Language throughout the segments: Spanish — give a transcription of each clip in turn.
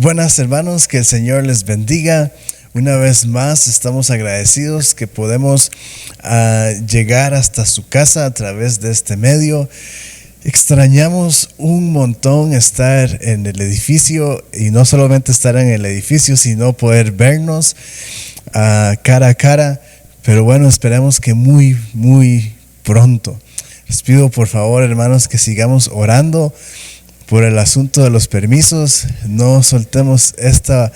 Buenas hermanos, que el Señor les bendiga. Una vez más estamos agradecidos que podemos llegar hasta su casa a través de este medio. Extrañamos un montón estar en el edificio y no solamente estar en el edificio, sino poder vernos cara a cara. Pero bueno, esperamos que muy pronto. Les pido por favor, hermanos, que sigamos orando por el asunto de los permisos. No soltemos esta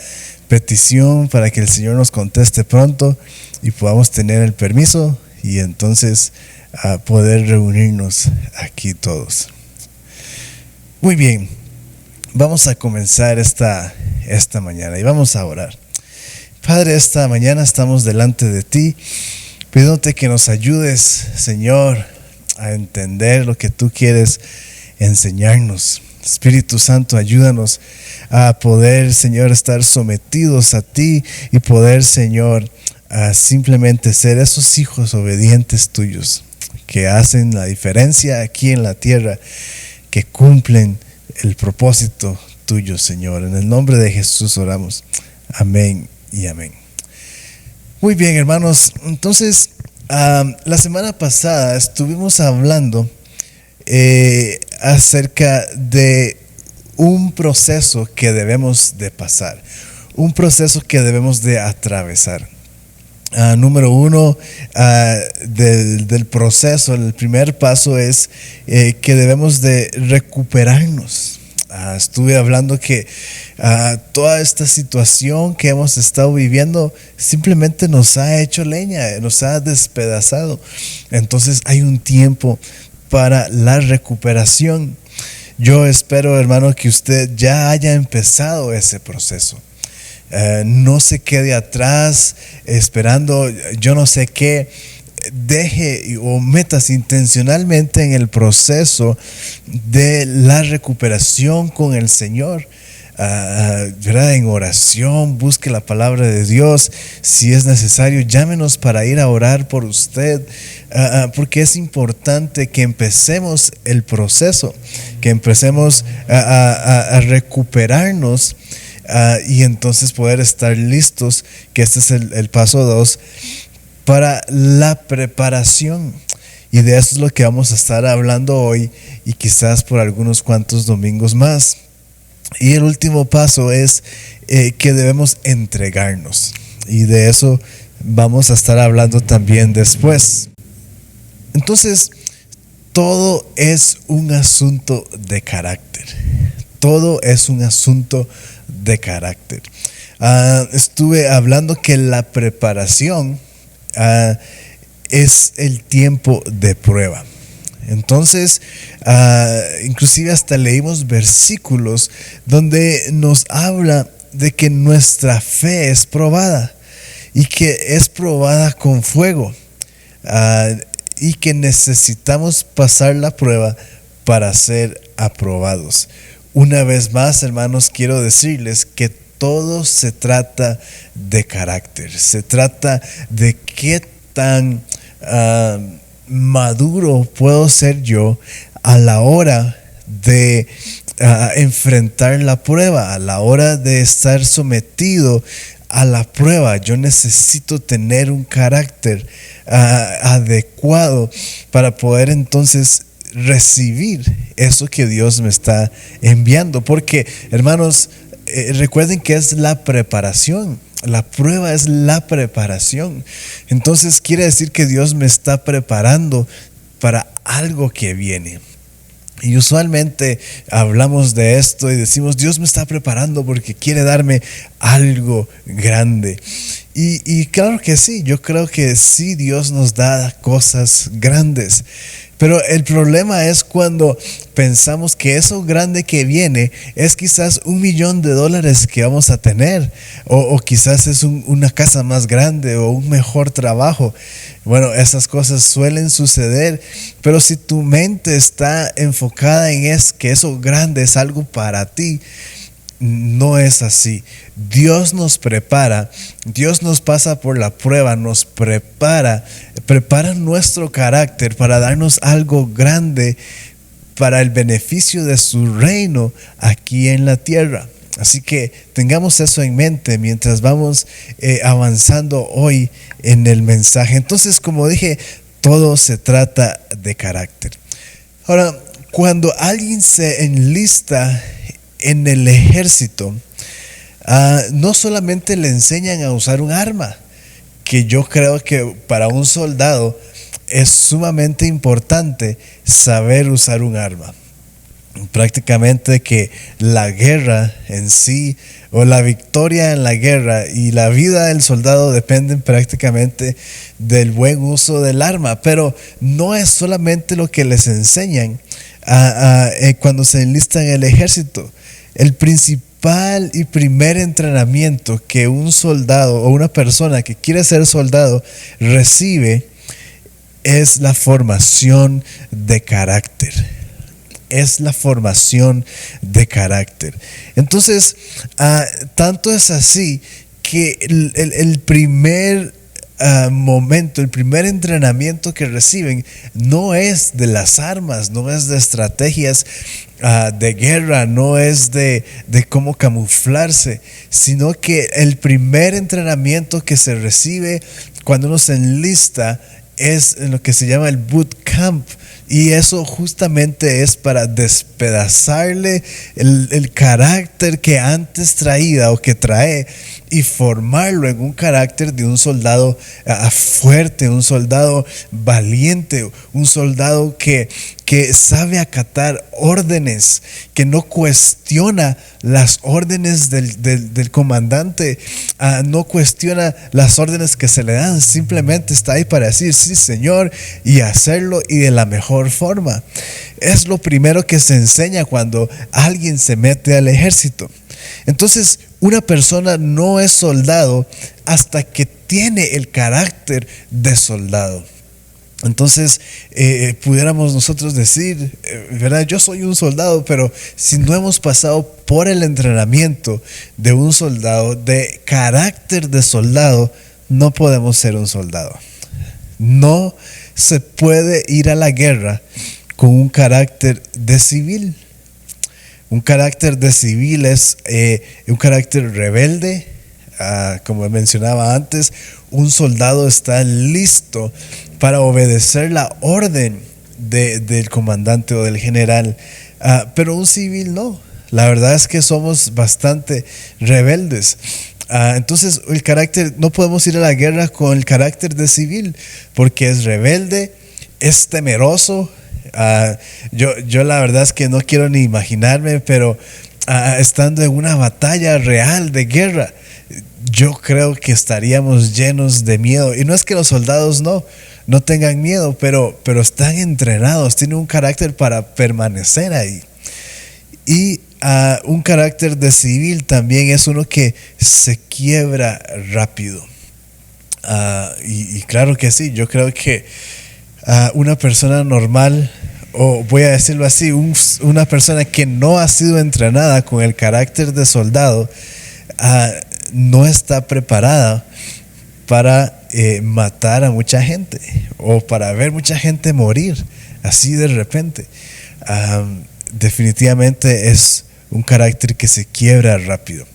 petición para que el Señor nos conteste pronto y podamos tener el permiso y entonces poder reunirnos aquí todos. Muy bien, vamos a comenzar esta mañana y vamos a orar. Padre, esta mañana estamos delante de ti, pidiéndote que nos ayudes, Señor, a entender lo que tú quieres enseñarnos. Espíritu Santo, ayúdanos a poder, Señor, estar sometidos a ti y poder, Señor, a simplemente ser esos hijos obedientes tuyos que hacen la diferencia aquí en la tierra, que cumplen el propósito tuyo, Señor. En el nombre de Jesús oramos. Amén y amén. Muy bien, hermanos. Entonces, la semana pasada estuvimos hablando acerca de un proceso que debemos de pasar, un proceso que debemos de atravesar. Número uno del proceso, el primer paso es que debemos de recuperarnos. Estuve hablando que toda esta situación que hemos estado viviendo simplemente nos ha hecho leña, nos ha despedazado. Entonces hay un tiempo para la recuperación. Yo espero, hermano, que usted ya haya empezado ese proceso. No se quede atrás esperando yo no sé qué. Deje o metas intencionalmente en el proceso de la recuperación con el Señor. ¿Verdad? En oración, busque la palabra de Dios. Si es necesario, llámenos para ir a orar por usted, porque es importante que empecemos el proceso, que empecemos a recuperarnos y entonces poder estar listos, que este es el paso 2 para la preparación. Y de eso es lo que vamos a estar hablando hoy y quizás por algunos cuantos domingos más. Y el último paso es que debemos entregarnos. Y de eso vamos a estar hablando también después. Entonces, todo es un asunto de carácter. Todo es un asunto de carácter. Estuve hablando que la preparación es el tiempo de prueba. Entonces, inclusive hasta leímos versículos donde nos habla de que nuestra fe es probada y que es probada con fuego, y que necesitamos pasar la prueba para ser aprobados. Una vez más, hermanos, quiero decirles que todo se trata de carácter, se trata de qué tan maduro puedo ser yo a la hora de enfrentar la prueba, a la hora de estar sometido a la prueba. Yo necesito tener un carácter adecuado para poder entonces recibir eso que Dios me está enviando, porque hermanos, recuerden que es la preparación. La prueba es la preparación. Entonces quiere decir que Dios me está preparando para algo que viene. Y usualmente hablamos de esto y decimos, Dios me está preparando porque quiere darme algo grande. Y claro que sí, yo creo que sí, Dios nos da cosas grandes. Pero el problema es cuando pensamos que eso grande que viene es quizás $1,000,000 que vamos a tener, o quizás es una casa más grande o un mejor trabajo. Bueno, esas cosas suelen suceder, pero si tu mente está enfocada en que eso grande es algo para ti, no es así. Dios nos prepara, Dios nos pasa por la prueba, nos prepara nuestro carácter para darnos algo grande para el beneficio de su reino aquí en la tierra. Así que tengamos eso en mente mientras vamos avanzando hoy en el mensaje. Entonces, como dije, todo se trata de carácter. Ahora, cuando alguien se enlista en el ejército, no solamente le enseñan a usar un arma, que yo creo que para un soldado es sumamente importante saber usar un arma. Prácticamente que la guerra en sí, o la victoria en la guerra y la vida del soldado dependen prácticamente del buen uso del arma, pero no es solamente lo que les enseñan cuando se enlistan en el ejército. El principal y primer entrenamiento que un soldado o una persona que quiere ser soldado recibe es la formación de carácter. Es la formación de carácter. Entonces, tanto es así que el primer momento, el primer entrenamiento que reciben no es de las armas, no es de estrategias de guerra, no es de cómo camuflarse, sino que el primer entrenamiento que se recibe cuando uno se enlista es en lo que se llama el boot camp. Y eso justamente es para despedazarle el carácter que antes traía o que trae y formarlo en un carácter de un soldado fuerte, un soldado valiente, un soldado que sabe acatar órdenes, que no cuestiona las órdenes del comandante, no cuestiona las órdenes que se le dan, simplemente está ahí para decir sí señor y hacerlo y de la mejor forma. Es lo primero que se enseña cuando alguien se mete al ejército. Entonces, una persona no es soldado hasta que tiene el carácter de soldado. Entonces, pudiéramos nosotros decir, ¿verdad? Yo soy un soldado, pero si no hemos pasado por el entrenamiento de un soldado, de carácter de soldado, no podemos ser un soldado. No se puede ir a la guerra con un carácter de civil. Un carácter de civil es un carácter rebelde. Como mencionaba antes, un soldado está listo para obedecer la orden del comandante o del general, pero un civil no. La verdad es que somos bastante rebeldes. Entonces el carácter, no podemos ir a la guerra con el carácter de civil, porque es rebelde, es temeroso. Yo la verdad es que no quiero ni imaginarme, pero estando en una batalla real de guerra, yo creo que estaríamos llenos de miedo. Y no es que los soldados no tengan miedo, pero están entrenados, tienen un carácter para permanecer ahí. Y un carácter de civil también es uno que se quiebra rápido. Y claro que sí, yo creo que una persona normal, o voy a decirlo así, una persona que no ha sido entrenada con el carácter de soldado, no está preparada para matar a mucha gente o para ver mucha gente morir así de repente. Definitivamente es un carácter que se quiebra rápido.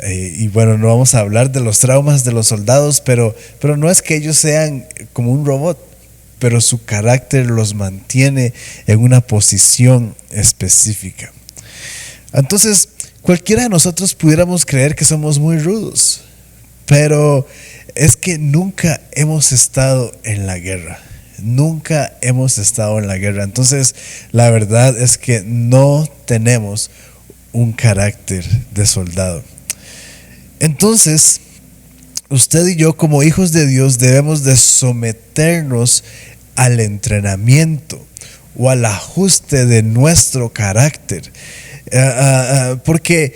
Y bueno, no vamos a hablar de los traumas de los soldados, pero no es que ellos sean como un robot, pero su carácter los mantiene en una posición específica. Entonces, cualquiera de nosotros pudiéramos creer que somos muy rudos, pero es que nunca hemos estado en la guerra. Nunca hemos estado en la guerra. Entonces, la verdad es que no tenemos un carácter de soldado. Entonces, usted y yo como hijos de Dios debemos de someternos al entrenamiento o al ajuste de nuestro carácter. Porque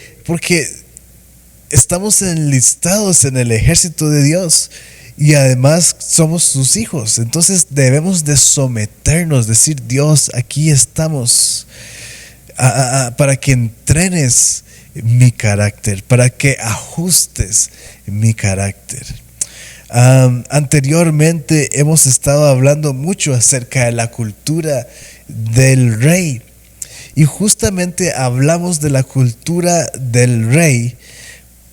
estamos enlistados en el ejército de Dios y además somos sus hijos. Entonces debemos de someternos, decir Dios, aquí estamos para que entrenes mi carácter, para que ajustes mi carácter. Anteriormente hemos estado hablando mucho acerca de la cultura del rey. Y justamente hablamos de la cultura del rey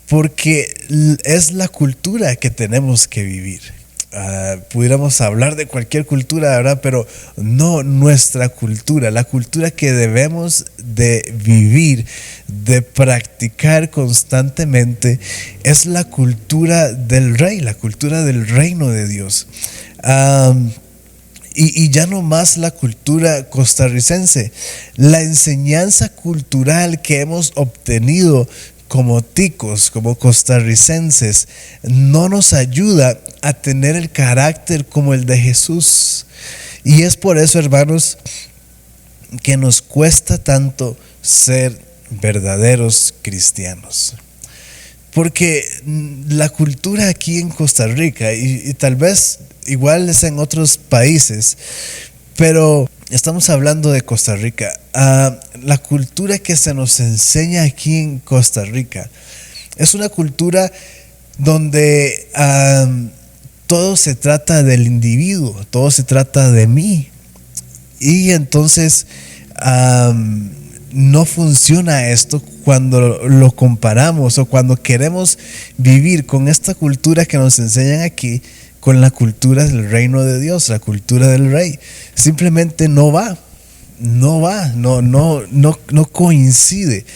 porque es la cultura que tenemos que vivir. Pudiéramos hablar de cualquier cultura, ¿verdad? Pero no nuestra cultura, la cultura que debemos de vivir, de practicar constantemente, es la cultura del rey, la cultura del reino de Dios. Y ya no más la cultura costarricense, la enseñanza cultural que hemos obtenido como ticos, como costarricenses, no nos ayuda a tener el carácter como el de Jesús. Y es por eso, hermanos, que nos cuesta tanto ser verdaderos cristianos. Porque la cultura aquí en Costa Rica, y tal vez igual es en otros países, pero estamos hablando de Costa Rica. La cultura que se nos enseña aquí en Costa Rica es una cultura donde todo se trata del individuo, todo se trata de mí. Y entonces no funciona esto cuando lo comparamos o cuando queremos vivir con esta cultura que nos enseñan aquí, con la cultura del reino de Dios, la cultura del rey. Simplemente no coincide.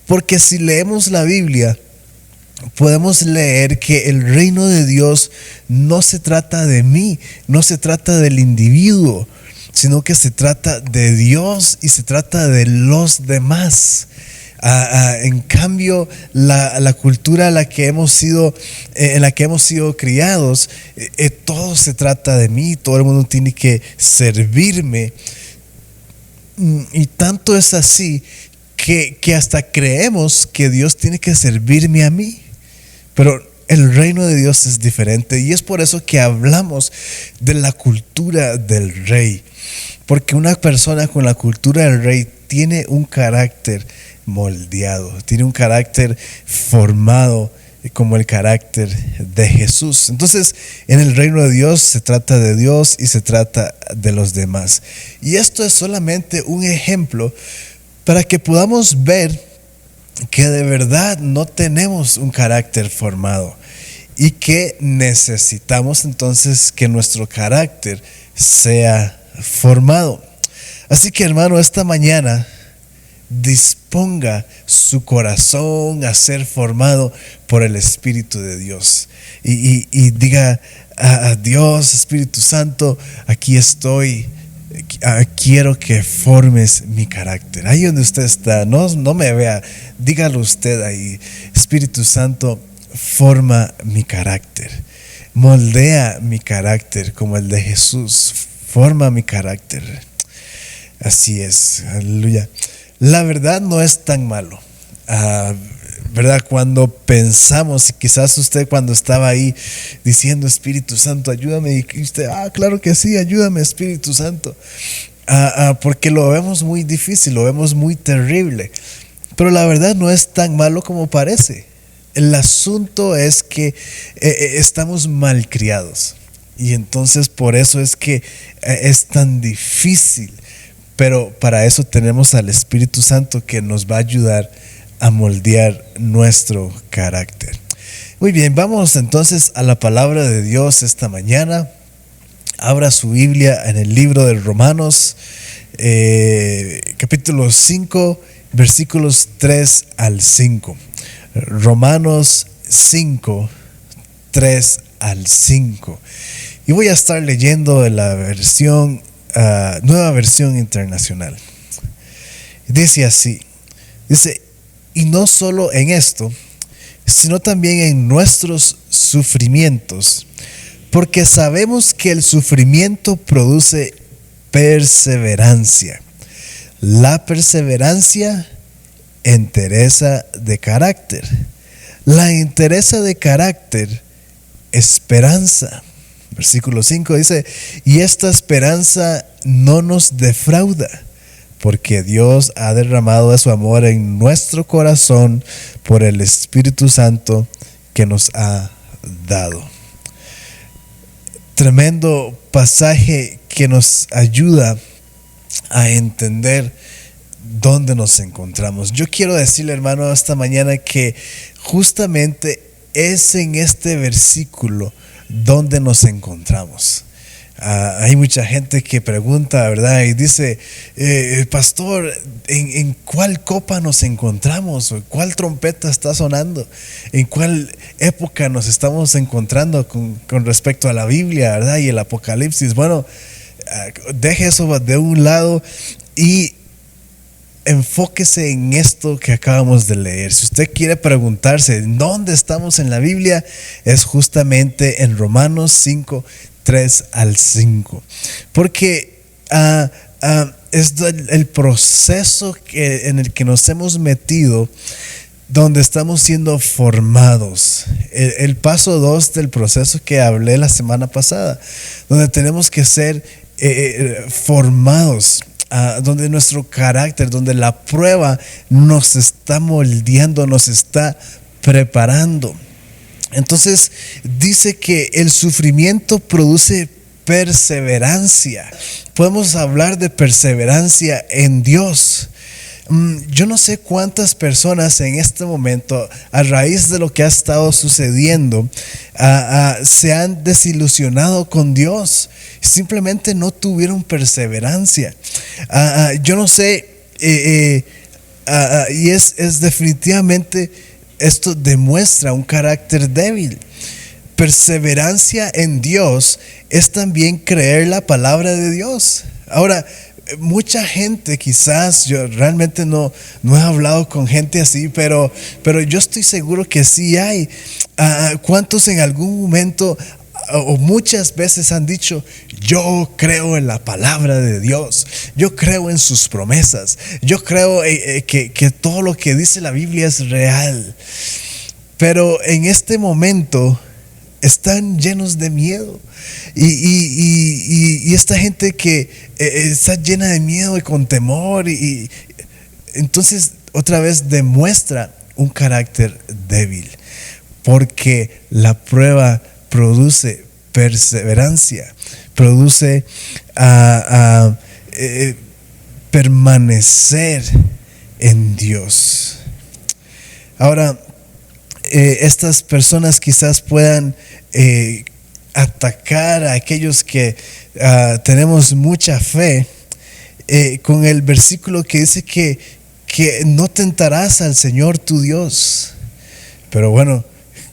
Porque si leemos la Biblia, podemos leer que el reino de Dios no se trata de mí, no se trata del individuo, sino que se trata de Dios y se trata de los demás. En cambio, la cultura en la que hemos sido criados, todo se trata de mí, todo el mundo tiene que servirme. Y tanto es así que hasta creemos que Dios tiene que servirme a mí. Pero el reino de Dios es diferente, y es por eso que hablamos de la cultura del rey. Porque una persona con la cultura del rey tiene un carácter moldeado, tiene un carácter formado como el carácter de Jesús. Entonces, en el reino de Dios se trata de Dios y se trata de los demás. Y esto es solamente un ejemplo para que podamos ver que de verdad no tenemos un carácter formado y que necesitamos entonces que nuestro carácter sea formado. Así que, hermano, esta mañana disponga su corazón a ser formado por el Espíritu de Dios y diga a Dios, Espíritu Santo, aquí estoy, quiero que formes mi carácter. Ahí donde usted está, no me vea, dígalo usted ahí: Espíritu Santo, forma mi carácter, moldea mi carácter como el de Jesús, forma mi carácter. Así es, aleluya. La verdad no es tan malo, ¿verdad? Cuando pensamos, y quizás usted cuando estaba ahí diciendo: Espíritu Santo, ayúdame, y usted, claro que sí, ayúdame, Espíritu Santo, porque lo vemos muy difícil, lo vemos muy terrible, pero la verdad no es tan malo como parece. El asunto es que estamos malcriados, y entonces por eso es que es tan difícil. Pero para eso tenemos al Espíritu Santo que nos va a ayudar a moldear nuestro carácter. Muy bien, vamos entonces a la palabra de Dios esta mañana. Abra su Biblia en el libro de Romanos, capítulo 5, versículos 3 al 5. Romanos 5, 3 al 5. Y voy a estar leyendo de la versión Nueva Versión Internacional. Dice así: y no solo en esto, sino también en nuestros sufrimientos, porque sabemos que el sufrimiento produce perseverancia. La perseverancia, entereza de carácter. La entereza de carácter, esperanza. Versículo 5 dice: y esta esperanza no nos defrauda, porque Dios ha derramado de su amor en nuestro corazón por el Espíritu Santo que nos ha dado. Tremendo pasaje que nos ayuda a entender dónde nos encontramos. Yo quiero decirle, hermano, esta mañana que justamente es en este versículo donde nos encontramos. Hay mucha gente que pregunta, ¿verdad? Y dice, pastor, ¿en cuál copa nos encontramos? ¿Cuál trompeta está sonando? ¿En cuál época nos estamos encontrando con respecto a la Biblia, ¿verdad? Y el Apocalipsis. Bueno, deje eso de un lado y enfóquese en esto que acabamos de leer. Si usted quiere preguntarse dónde estamos en la Biblia, es justamente en Romanos 5, 3 al 5. Porque es el proceso en el que nos hemos metido, donde estamos siendo formados. El paso 2 del proceso que hablé la semana pasada, donde tenemos que ser formados. Donde nuestro carácter, donde la prueba nos está moldeando, nos está preparando. Entonces dice que el sufrimiento produce perseverancia. Podemos hablar de perseverancia en Dios. Yo no sé cuántas personas en este momento, a raíz de lo que ha estado sucediendo, se han desilusionado con Dios. Simplemente no tuvieron perseverancia. Yo no sé, y es definitivamente, esto demuestra un carácter débil. Perseverancia en Dios es también creer la palabra de Dios. Ahora, mucha gente, quizás, yo realmente no he hablado con gente así, pero yo estoy seguro que sí hay. ¿Cuántos en algún momento o muchas veces han dicho: yo creo en la palabra de Dios, yo creo en sus promesas, yo creo que todo lo que dice la Biblia es real? Pero en este momento están llenos de miedo, y esta gente que está llena de miedo y con temor, y entonces otra vez demuestra un carácter débil, porque la prueba produce perseverancia, produce permanecer en Dios. Ahora, estas personas quizás puedan atacar a aquellos que tenemos mucha fe, con el versículo que dice que no tentarás al Señor tu Dios. Pero bueno,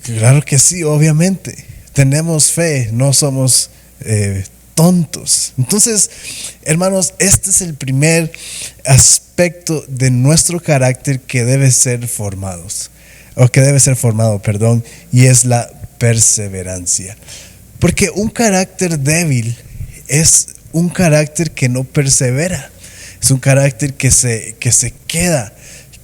claro que sí, obviamente tenemos fe, no somos tontos. Entonces, hermanos, este es el primer aspecto de nuestro carácter que debe ser formado, y es la perseverancia. Porque un carácter débil es un carácter que no persevera, es un carácter que se queda,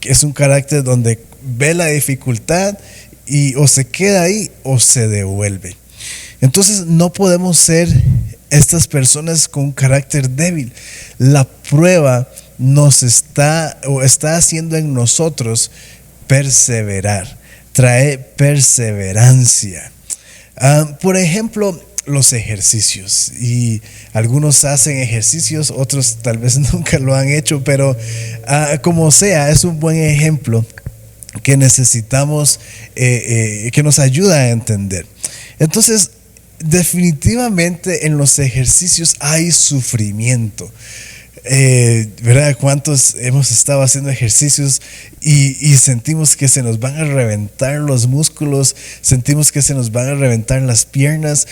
es un carácter donde ve la dificultad y o se queda ahí o se devuelve. Entonces no podemos ser estas personas con un carácter débil. La prueba está haciendo en nosotros perseverar, trae perseverancia. Por ejemplo, los ejercicios, y algunos hacen ejercicios, otros tal vez nunca lo han hecho, pero como sea, es un buen ejemplo que necesitamos, que nos ayuda a entender. Entonces, definitivamente en los ejercicios hay sufrimiento. ¿Verdad? ¿Cuántos hemos estado haciendo ejercicios y sentimos que se nos van a reventar los músculos, sentimos que se nos van a reventar las piernas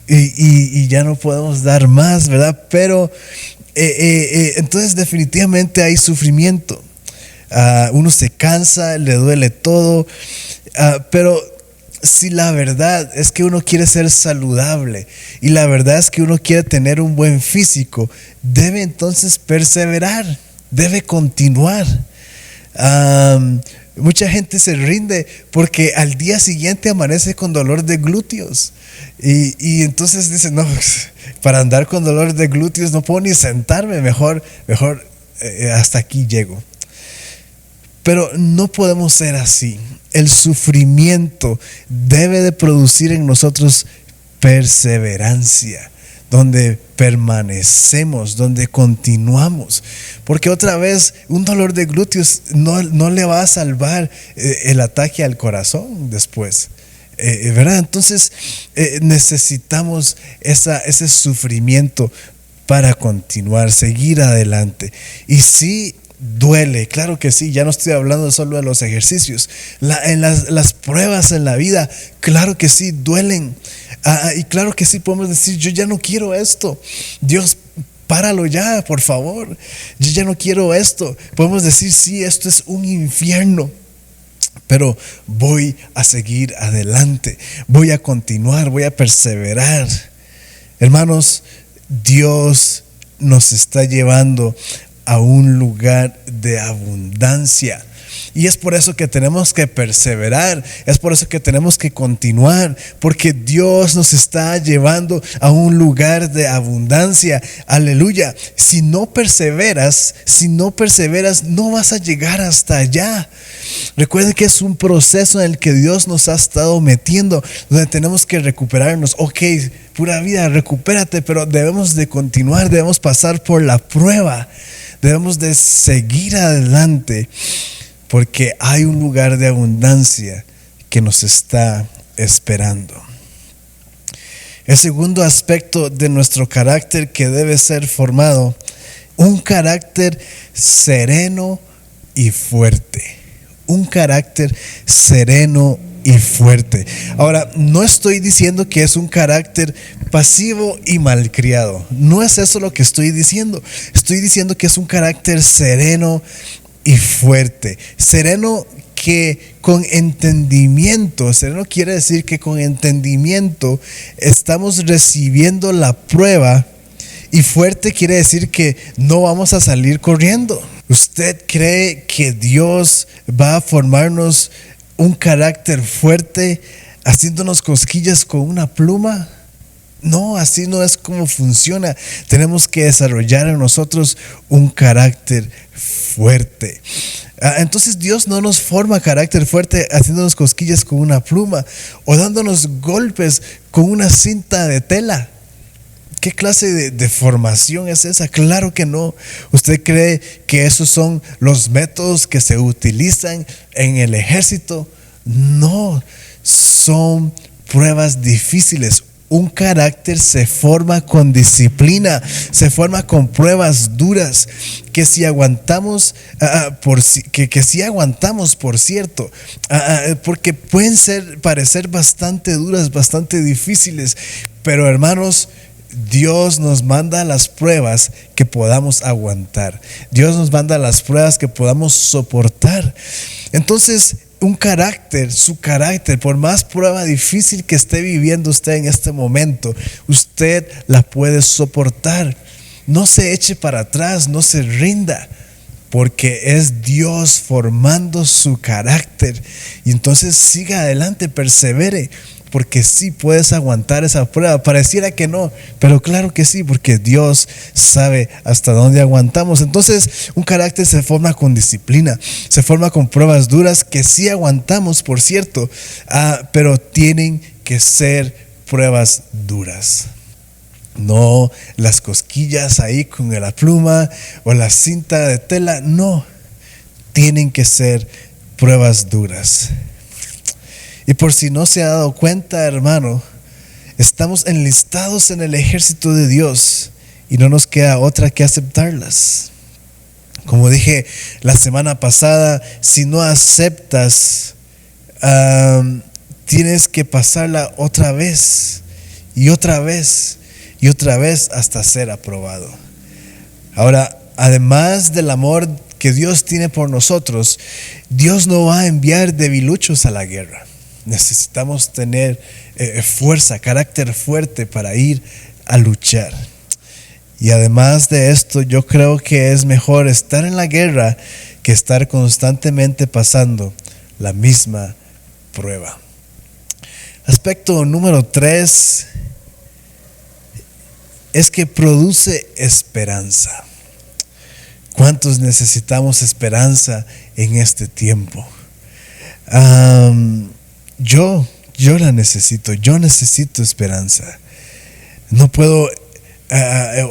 y ya no podemos dar más, ¿verdad? Pero entonces definitivamente hay sufrimiento. Uno se cansa, le duele todo, pero si la verdad es que uno quiere ser saludable y la verdad es que uno quiere tener un buen físico, debe entonces perseverar, debe continuar. Mucha gente se rinde porque al día siguiente amanece con dolor de glúteos y entonces dicen: no, para andar con dolor de glúteos no puedo ni sentarme, mejor hasta aquí llego. Pero no podemos ser así. El sufrimiento debe de producir en nosotros perseverancia, donde permanecemos, donde continuamos. Porque otra vez, un dolor de glúteos no le va a salvar el ataque al corazón después. ¿Verdad? Entonces necesitamos ese sufrimiento para continuar, seguir adelante. Y sí, duele, claro que sí. Ya no estoy hablando solo de los ejercicios. Las pruebas en la vida, claro que sí, duelen. Y claro que sí podemos decir, yo ya no quiero esto. Dios, páralo ya, por favor. Yo ya no quiero esto. Podemos decir, sí, esto es un infierno. Pero voy a seguir adelante. Voy a continuar, voy a perseverar. Hermanos, Dios nos está llevando a un lugar de abundancia. Y es por eso que tenemos que perseverar, es por eso que tenemos que continuar, porque Dios nos está llevando a un lugar de abundancia. Aleluya. Si no perseveras, no vas a llegar hasta allá. Recuerden que es un proceso en el que Dios nos ha estado metiendo, donde tenemos que recuperarnos. Ok, pura vida, recupérate, pero debemos de continuar, debemos pasar por la prueba, debemos de seguir adelante, porque hay un lugar de abundancia que nos está esperando. El segundo aspecto de nuestro carácter que debe ser formado, un carácter sereno y fuerte. Un carácter sereno y fuerte. Ahora, no estoy diciendo que es un carácter pasivo y malcriado. No es eso lo que estoy diciendo. Estoy diciendo que es un carácter sereno y fuerte. Sereno que con entendimiento, sereno quiere decir que con entendimiento estamos recibiendo la prueba, y fuerte quiere decir que no vamos a salir corriendo. ¿Usted cree que Dios va a formarnos un carácter fuerte haciéndonos cosquillas con una pluma? No, así no es como funciona. Tenemos que desarrollar en nosotros un carácter fuerte. Entonces Dios no nos forma carácter fuerte haciéndonos cosquillas con una pluma o dándonos golpes con una cinta de tela. ¿Qué clase de formación es esa? Claro que no. ¿Usted cree que esos son los métodos que se utilizan en el ejército? No, son pruebas difíciles. Un carácter se forma con disciplina, se forma con pruebas duras, que si aguantamos, que si aguantamos, por cierto, porque pueden parecer bastante duras, bastante difíciles, pero hermanos, Dios nos manda las pruebas que podamos aguantar. Dios nos manda las pruebas que podamos soportar. Entonces, su carácter, por más prueba difícil que esté viviendo usted en este momento, usted la puede soportar. No se eche para atrás, no se rinda, porque es Dios formando su carácter. Y entonces siga adelante, persevere, porque sí puedes aguantar esa prueba. Pareciera que no, pero claro que sí, porque Dios sabe hasta dónde aguantamos. Entonces, un carácter se forma con disciplina, se forma con pruebas duras que sí aguantamos, por cierto, pero tienen que ser pruebas duras. No las cosquillas ahí con la pluma o la cinta de tela, no, tienen que ser pruebas duras. Y por si no se ha dado cuenta, hermano, estamos enlistados en el ejército de Dios y no nos queda otra que aceptarlas. Como dije la semana pasada, si no aceptas, tienes que pasarla otra vez y otra vez y otra vez hasta ser aprobado. Ahora, además del amor que Dios tiene por nosotros, Dios no va a enviar debiluchos a la guerra. Necesitamos tener fuerza, carácter fuerte para ir a luchar. Y además de esto, yo creo que es mejor estar en la guerra que estar constantemente pasando la misma prueba. Aspecto número 3 es que produce esperanza. ¿Cuántos necesitamos esperanza en este tiempo? Yo la necesito. Yo necesito esperanza. No puedo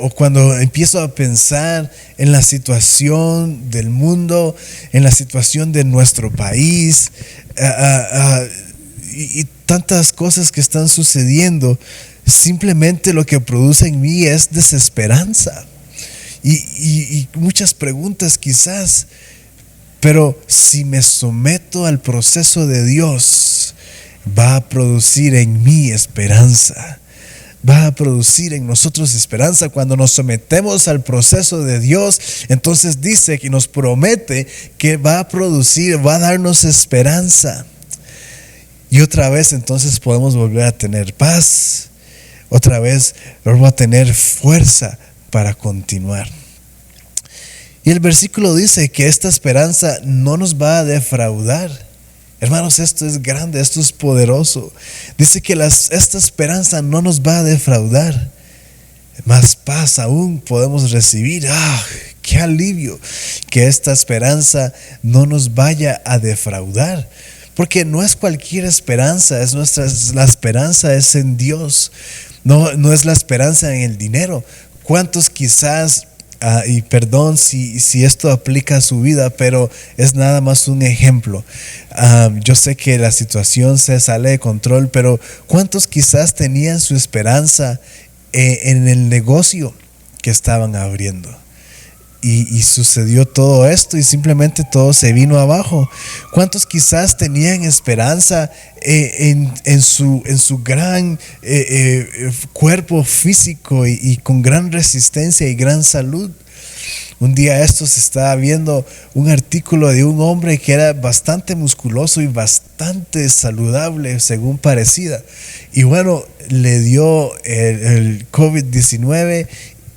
o cuando empiezo a pensar en la situación del mundo, en la situación de nuestro país, y tantas cosas que están sucediendo, simplemente lo que produce en mí es desesperanza y muchas preguntas quizás. Pero si me someto al proceso de Dios, va a producir en mí esperanza. Va a producir en nosotros esperanza. Cuando nos sometemos al proceso de Dios, entonces dice que nos promete que va a producir, va a darnos esperanza. Y otra vez entonces podemos volver a tener paz. Otra vez vamos a tener fuerza para continuar. Y el versículo dice que esta esperanza no nos va a defraudar. Hermanos, esto es grande, esto es poderoso. Dice que esta esperanza no nos va a defraudar. Más paz aún podemos recibir. ¡Qué alivio! Que esta esperanza no nos vaya a defraudar. Porque no es cualquier esperanza, la esperanza es en Dios. No es la esperanza en el dinero. ¿Cuántos quizás... y perdón si esto aplica a su vida, pero es nada más un ejemplo. Yo sé que la situación se sale de control, pero ¿cuántos quizás tenían su esperanza en el negocio que estaban abriendo? Y sucedió todo esto y simplemente todo se vino abajo. ¿Cuántos quizás tenían esperanza en su gran cuerpo físico y con gran resistencia y gran salud? Un día se estaba viendo un artículo de un hombre que era bastante musculoso y bastante saludable según parecía. Y bueno, le dio el COVID-19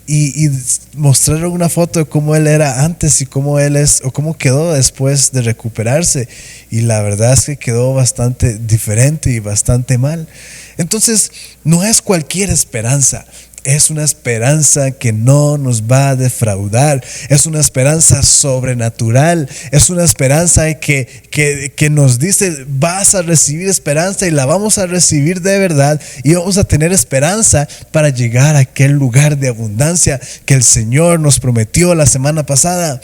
y mostraron una foto de cómo él era antes y cómo él es o cómo quedó después de recuperarse, y la verdad es que quedó bastante diferente y bastante mal. Entonces no es cualquier esperanza. Es una esperanza que no nos va a defraudar. Es una esperanza sobrenatural. Es una esperanza que nos dice: vas a recibir esperanza y la vamos a recibir de verdad. Y vamos a tener esperanza para llegar a aquel lugar de abundancia que el Señor nos prometió la semana pasada.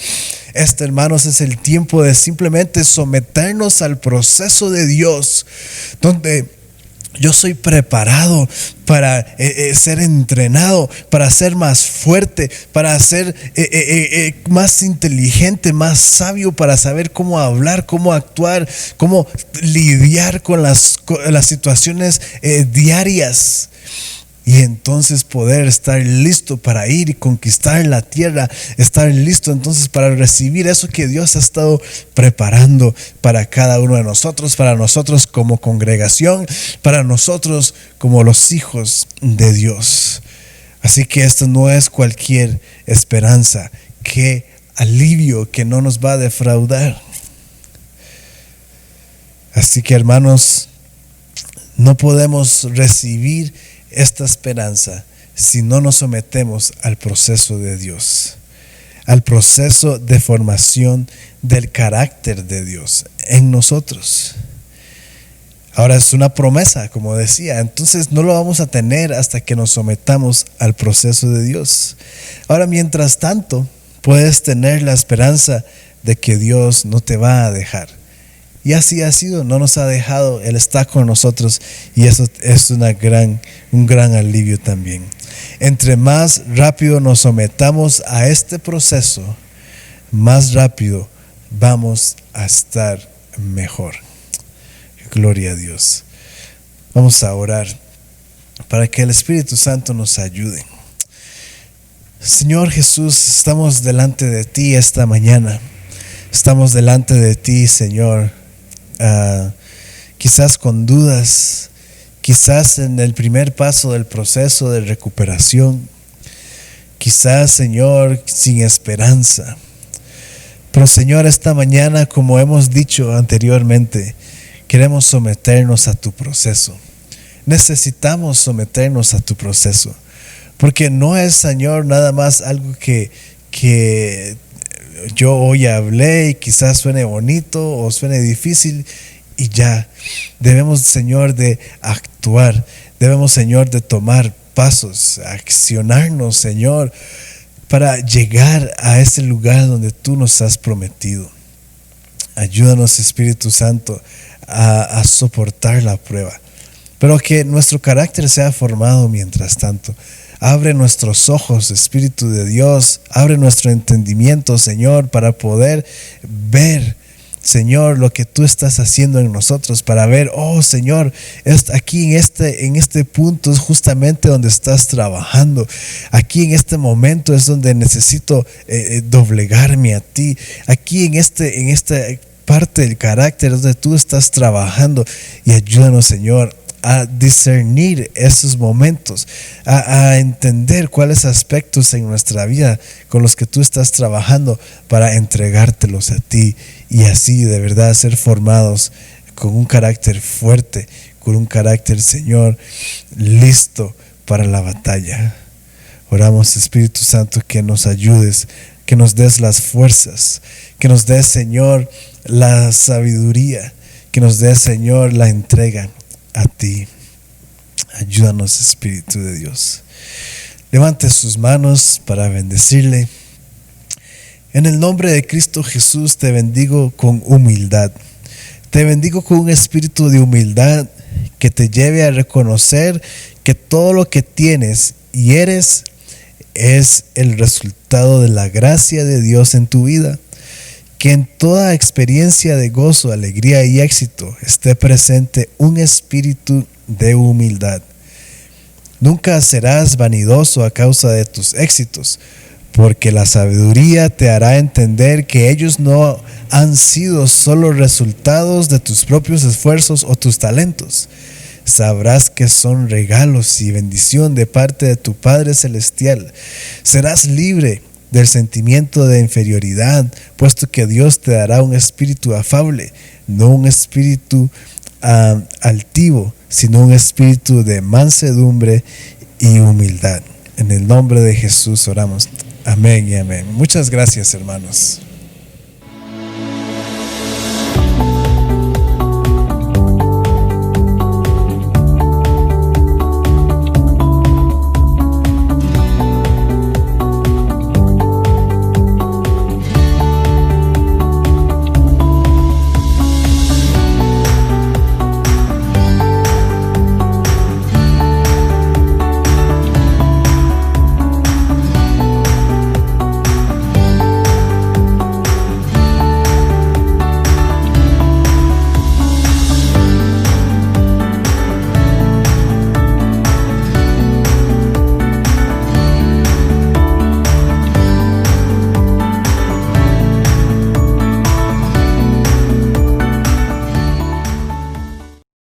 Hermanos, es el tiempo de simplemente someternos al proceso de Dios, donde yo soy preparado para ser entrenado, para ser más fuerte, para ser más inteligente, más sabio, para saber cómo hablar, cómo actuar, cómo lidiar con las situaciones diarias. Y entonces poder estar listo para ir y conquistar la tierra, estar listo entonces para recibir eso que Dios ha estado preparando para cada uno de nosotros, para nosotros como congregación, para nosotros como los hijos de Dios. Así que esto no es cualquier esperanza. Qué alivio que no nos va a defraudar. Así que, hermanos, no podemos recibir esta esperanza si no nos sometemos al proceso de Dios, al proceso de formación del carácter de Dios en nosotros. Ahora es una promesa, como decía, entonces no lo vamos a tener hasta que nos sometamos al proceso de Dios. Ahora, mientras tanto, puedes tener la esperanza de que Dios no te va a dejar. Y así ha sido, no nos ha dejado, Él está con nosotros, y eso es un gran alivio también. Entre más rápido nos sometamos a este proceso, más rápido vamos a estar mejor. Gloria a Dios. Vamos a orar para que el Espíritu Santo nos ayude. Señor Jesús, estamos delante de ti esta mañana. Estamos delante de ti, Señor. Quizás con dudas, quizás en el primer paso del proceso de recuperación, quizás, Señor, sin esperanza. Pero, Señor, esta mañana, como hemos dicho anteriormente, queremos someternos a tu proceso. Necesitamos someternos a tu proceso, porque no es, Señor, nada más algo que yo hoy hablé y quizás suene bonito o suene difícil y ya. Debemos, Señor, de actuar. Debemos, Señor, de tomar pasos, a accionarnos, Señor, para llegar a ese lugar donde tú nos has prometido. Ayúdanos, Espíritu Santo, a soportar la prueba, pero que nuestro carácter sea formado mientras tanto. Abre nuestros ojos, Espíritu de Dios, abre nuestro entendimiento, Señor, para poder ver, Señor, lo que tú estás haciendo en nosotros, para ver, oh Señor, aquí en este punto es justamente donde estás trabajando. Aquí en este momento es donde necesito doblegarme a ti. Aquí en esta parte del carácter donde tú estás trabajando, y ayúdanos, Señor, a discernir esos momentos, a entender cuáles aspectos en nuestra vida con los que tú estás trabajando para entregártelos a ti, y así de verdad ser formados con un carácter fuerte, con un carácter, Señor, listo para la batalla. Oramos, Espíritu Santo, que nos ayudes, que nos des las fuerzas, que nos des, Señor, la sabiduría, que nos des, Señor, la entrega a ti. Ayúdanos, Espíritu de Dios. Levante sus manos para bendecirle. En el nombre de Cristo Jesús te bendigo con humildad. Te bendigo con un espíritu de humildad que te lleve a reconocer que todo lo que tienes y eres es el resultado de la gracia de Dios en tu vida. Que en toda experiencia de gozo, alegría y éxito esté presente un espíritu de humildad. Nunca serás vanidoso a causa de tus éxitos, porque la sabiduría te hará entender que ellos no han sido solo resultados de tus propios esfuerzos o tus talentos. Sabrás que son regalos y bendición de parte de tu Padre Celestial. Serás libre del sentimiento de inferioridad, puesto que Dios te dará un espíritu afable, no un espíritu altivo, sino un espíritu de mansedumbre y humildad. En el nombre de Jesús oramos. Amén y amén. Muchas gracias, hermanos.